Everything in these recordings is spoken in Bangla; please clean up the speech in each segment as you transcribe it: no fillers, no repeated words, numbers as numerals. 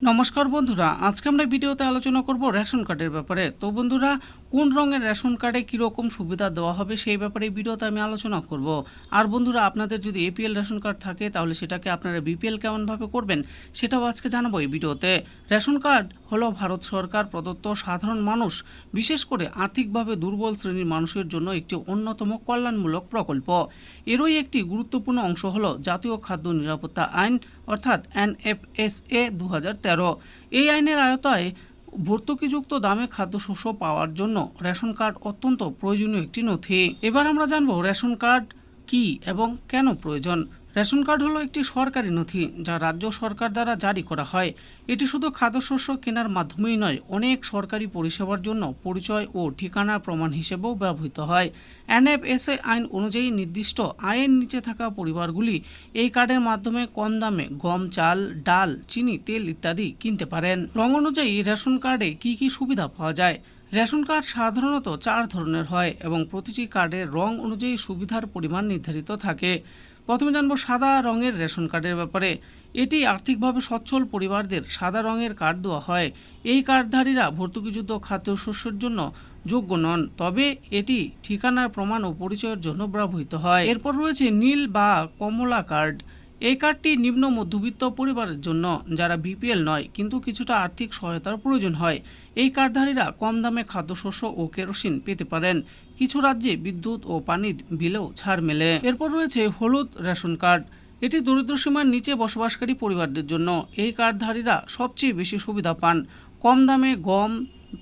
নমস্কার বন্ধুরা, আজকে আমরা ভিডিওতে আলোচনা করব রেশন কার্ডের ব্যাপারে। তো বন্ধুরা, কোন রঙের রেশন কার্ডে কীরকম সুবিধা দেওয়া হবে সেই ব্যাপারে এই ভিডিওতে আমি আলোচনা করব। আর বন্ধুরা, আপনাদের যদি এপিএল রেশন কার্ড থাকে তাহলে সেটাকে আপনারা বিপিএল কেমনভাবে করবেন সেটাও আজকে জানাবো এই ভিডিওতে। রেশন কার্ড হলো ভারত সরকার প্রদত্ত সাধারণ মানুষ, বিশেষ করে আর্থিকভাবে দুর্বল শ্রেণীর মানুষের জন্য একটি অন্যতম কল্যাণমূলক প্রকল্প। এরই একটি গুরুত্বপূর্ণ অংশ হলো জাতীয় খাদ্য নিরাপত্তা আইন অর্থাৎ NFSA 2013। এই আইনের আওতায় ভর্তুকিযুক্ত দামে খাদ্যশস্য পাওয়ার জন্য রেশন কার্ড অত্যন্ত প্রয়োজনীয় একটি নথি। এবার আমরা জানব রেশন কার্ড কি এবং কেন প্রয়োজন। রেশন কার্ড হলো একটি সরকারি নথি যা রাজ্য সরকার দ্বারা জারি করা হয়। এটি শুধু খাদ্যশস্য কেনার মাধ্যমেই নয়, অনেক সরকারি পরিষেবার জন্য পরিচয় ও ঠিকানার প্রমাণ হিসেবেও ব্যবহৃত হয়। NFSA আইন অনুযায়ী নির্দিষ্ট আয়ের নিচে থাকা পরিবারগুলি এই কার্ডের মাধ্যমে কম দামে গম, চাল, ডাল, চিনি, তেল ইত্যাদি কিনতে পারেন। রং অনুযায়ী রেশন কার্ডে কি কি সুবিধা পাওয়া যায়। রেশন কার্ড সাধারণত 4 ধরনের হয় এবং প্রতিটি কার্ডের রং অনুযায়ী সুবিধার পরিমাণ নির্ধারিত থাকে। প্রথমে জানবো সাদা রঙের রেশন কার্ডের ব্যাপারে। এটি আর্থিকভাবে সচ্ছল পরিবারদের সাদা রঙের কার্ড দেওয়া হয়। এই কার্ডধারীরা ভর্তুকিযুক্ত খাদ্যশস্যের জন্য যোগ্য নন, তবে এটি ঠিকানার প্রমাণ ও পরিচয়ের জন্য ব্যবহৃত হয়। এরপর রয়েছে নীল বা কমলা কার্ড। এই কার্ডটি নিম্ন মধ্যবিত্ত পরিবারের জন্য, যারা বিপিএল নয় কিন্তু কিছুটা আর্থিক সহায়তার প্রয়োজন হয়। এই কার্ডধারীরা কম দামে খাদ্যশস্য ও কেরোসিন পেতে পারেন। কিছু রাজ্যে বিদ্যুৎ ও পানির বিলেও ছাড় মেলে। এরপর রয়েছে হলুদ রেশন কার্ড। এটি দরিদ্র সীমার নিচে বসবাসকারী পরিবারদের জন্য। এই কার্ডধারীরা সবচেয়ে বেশি সুবিধা পান। কম দামে গম,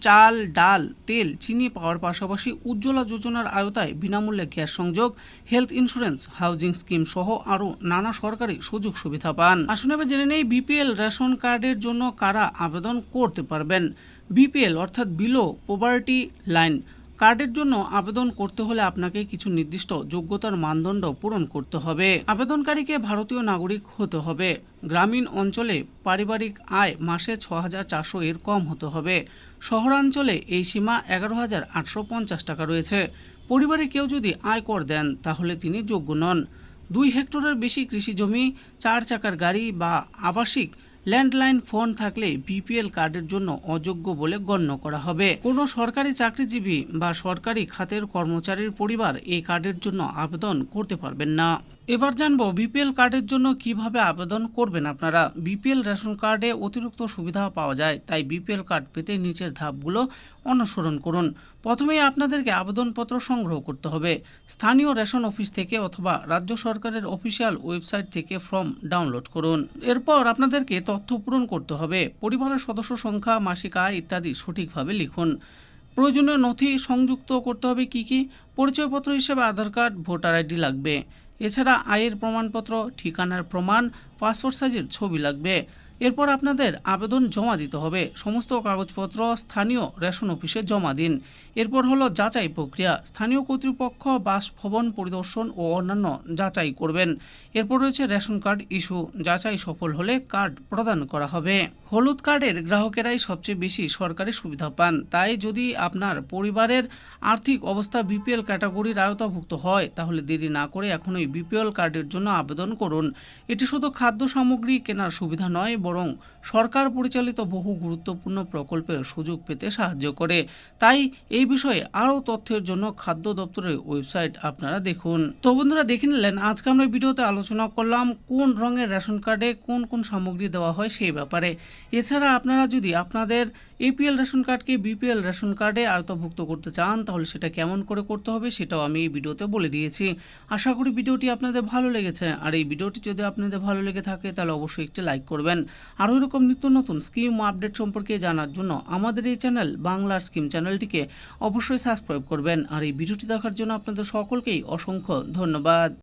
চাল, ডাল, তেল, চিনি পাওয়ার পাশাপাশি উজ্জ্বলা যোজনার আওতায় বিনামূল্যে গ্যাস সংযোগ, হেলথ ইন্স্যুরেন্স, হাউজিং স্কিম সহ আরও নানা সরকারি সুযোগ সুবিধা পান। আসুন এবার জেনে নেই বিপিএল রেশন কার্ডের জন্য কারা আবেদন করতে পারবেন। বিপিএল অর্থাৎ বিলো পভার্টি লাইন কার্ডের জন্য আবেদন করতে হলে আপনাকে কিছু নির্দিষ্ট যোগ্যতার মানদণ্ড পূরণ করতে হবে। আবেদনকারীকে ভারতীয় নাগরিক হতে হবে। গ্রামীণ অঞ্চলে পারিবারিক আয় মাসে 6,400 এর কম হতে হবে। শহরাঞ্চলে এই সীমা 11,850 টাকা রয়েছে। পরিবারে কেউ যদি আয়কর দেন তাহলে তিনি যোগ্য নন। 2 হেক্টরের বেশি কৃষি জমি, 4 চাকার গাড়ি বা আবাসিক ল্যান্ডলাইন ফোন থাকলে বিপিএল কার্ডের জন্য অযোগ্য বলে গণ্য করা হবে। কোনো সরকারি চাকরিজীবী বা সরকারি খাতের কর্মচারীর পরিবার এই কার্ডের জন্য আবেদন করতে পারবেন না। এবার জানবো বিপিএল কার্ডের জন্য কিভাবে আবেদন করবেন আপনারা। বিপিএল রেশন কার্ডে অতিরিক্ত সুবিধা পাওয়া যায়, তাই বিপিএল কার্ড পেতে নিচের ধাপগুলো অনুসরণ করুন। প্রথমেই আপনাদেরকে আবেদনপত্র সংগ্রহ করতে হবে। স্থানীয় রেশন অফিস থেকে অথবা রাজ্য সরকারের অফিসিয়াল ওয়েবসাইট থেকে ফর্ম ডাউনলোড করুন। এরপর আপনাদেরকে তথ্য পূরণ করতে হবে। পরিবারের সদস্য সংখ্যা, মাসিক আয় ইত্যাদি সঠিকভাবে লিখুন। প্রয়োজনীয় নথি সংযুক্ত করতে হবে কি কি। পরিচয়পত্র হিসেবে আধার কার্ড, ভোটার আইডি লাগবে। এছাড়া আয়ের প্রমাণপত্র, ঠিকানার প্রমাণ, পাসপোর্ট সাইজের ছবি লাগবে। এরপর আপনাদের আবেদন জমা দিতে হবে। সমস্ত কাগজপত্র স্থানীয় রেশন অফিসে জমা দিন। এরপর হলো যাচাই প্রক্রিয়া। স্থানীয় কর্তৃপক্ষ বাসভবন পরিদর্শন ও অন্যান্য যাচাই করবেন। এরপর রয়েছে রেশন কার্ড ইস্যু। যাচাই সফল হলে কার্ড প্রদান করা হবে। হলুদ কার্ডের গ্রাহকেরাই সবচেয়ে বেশি সরকারি সুবিধা পান, তাই যদি আপনার পরিবারের আর্থিক অবস্থা বিপিএল ক্যাটাগরির আওতাভুক্ত হয় তাহলে দেরি না করে এখনই বিপিএল কার্ডের জন্য আবেদন করুন। এটি শুধু খাদ্য সামগ্রী কেনার সুবিধা নয়, বরং সরকার পরিচালিত বহু গুরুত্বপূর্ণ প্রকল্পের সুযোগ পেতে সাহায্য করে। তাই এই বিষয়ে আরও তথ্যের জন্য খাদ্য দপ্তরের ওয়েবসাইট আপনারা দেখুন। তো বন্ধুরা, দেখে নিলেন আজকে আমরা ভিডিওতে আলোচনা করলাম কোন রঙের রেশন কার্ডে কোন কোন সামগ্রী দেওয়া হয় সেই ব্যাপারে। এছাড়া আপনারা যদি আপনাদের এপিএল রেশন কার্ডকে বিপিএল রেশন কার্ডে আওতাভুক্ত করতে চান তাহলে সেটা কেমন করে করতে হবে সেটাও আমি এই ভিডিওতে বলে দিয়েছি। আশা করি ভিডিওটি আপনাদের ভালো লেগেছে। আর এই ভিডিওটি যদি আপনাদের ভালো লেগে থাকে তাহলে অবশ্যই একটি লাইক করবেন। আরও এরকম নিত্য নতুন স্কিম আপডেট সম্পর্কে জানার জন্য আমাদের এই চ্যানেল বাংলার স্কিম চ্যানেলটিকে অবশ্যই সাবস্ক্রাইব করবেন। আর এই ভিডিওটি দেখার জন্য আপনাদের সকলকেই অসংখ্য ধন্যবাদ।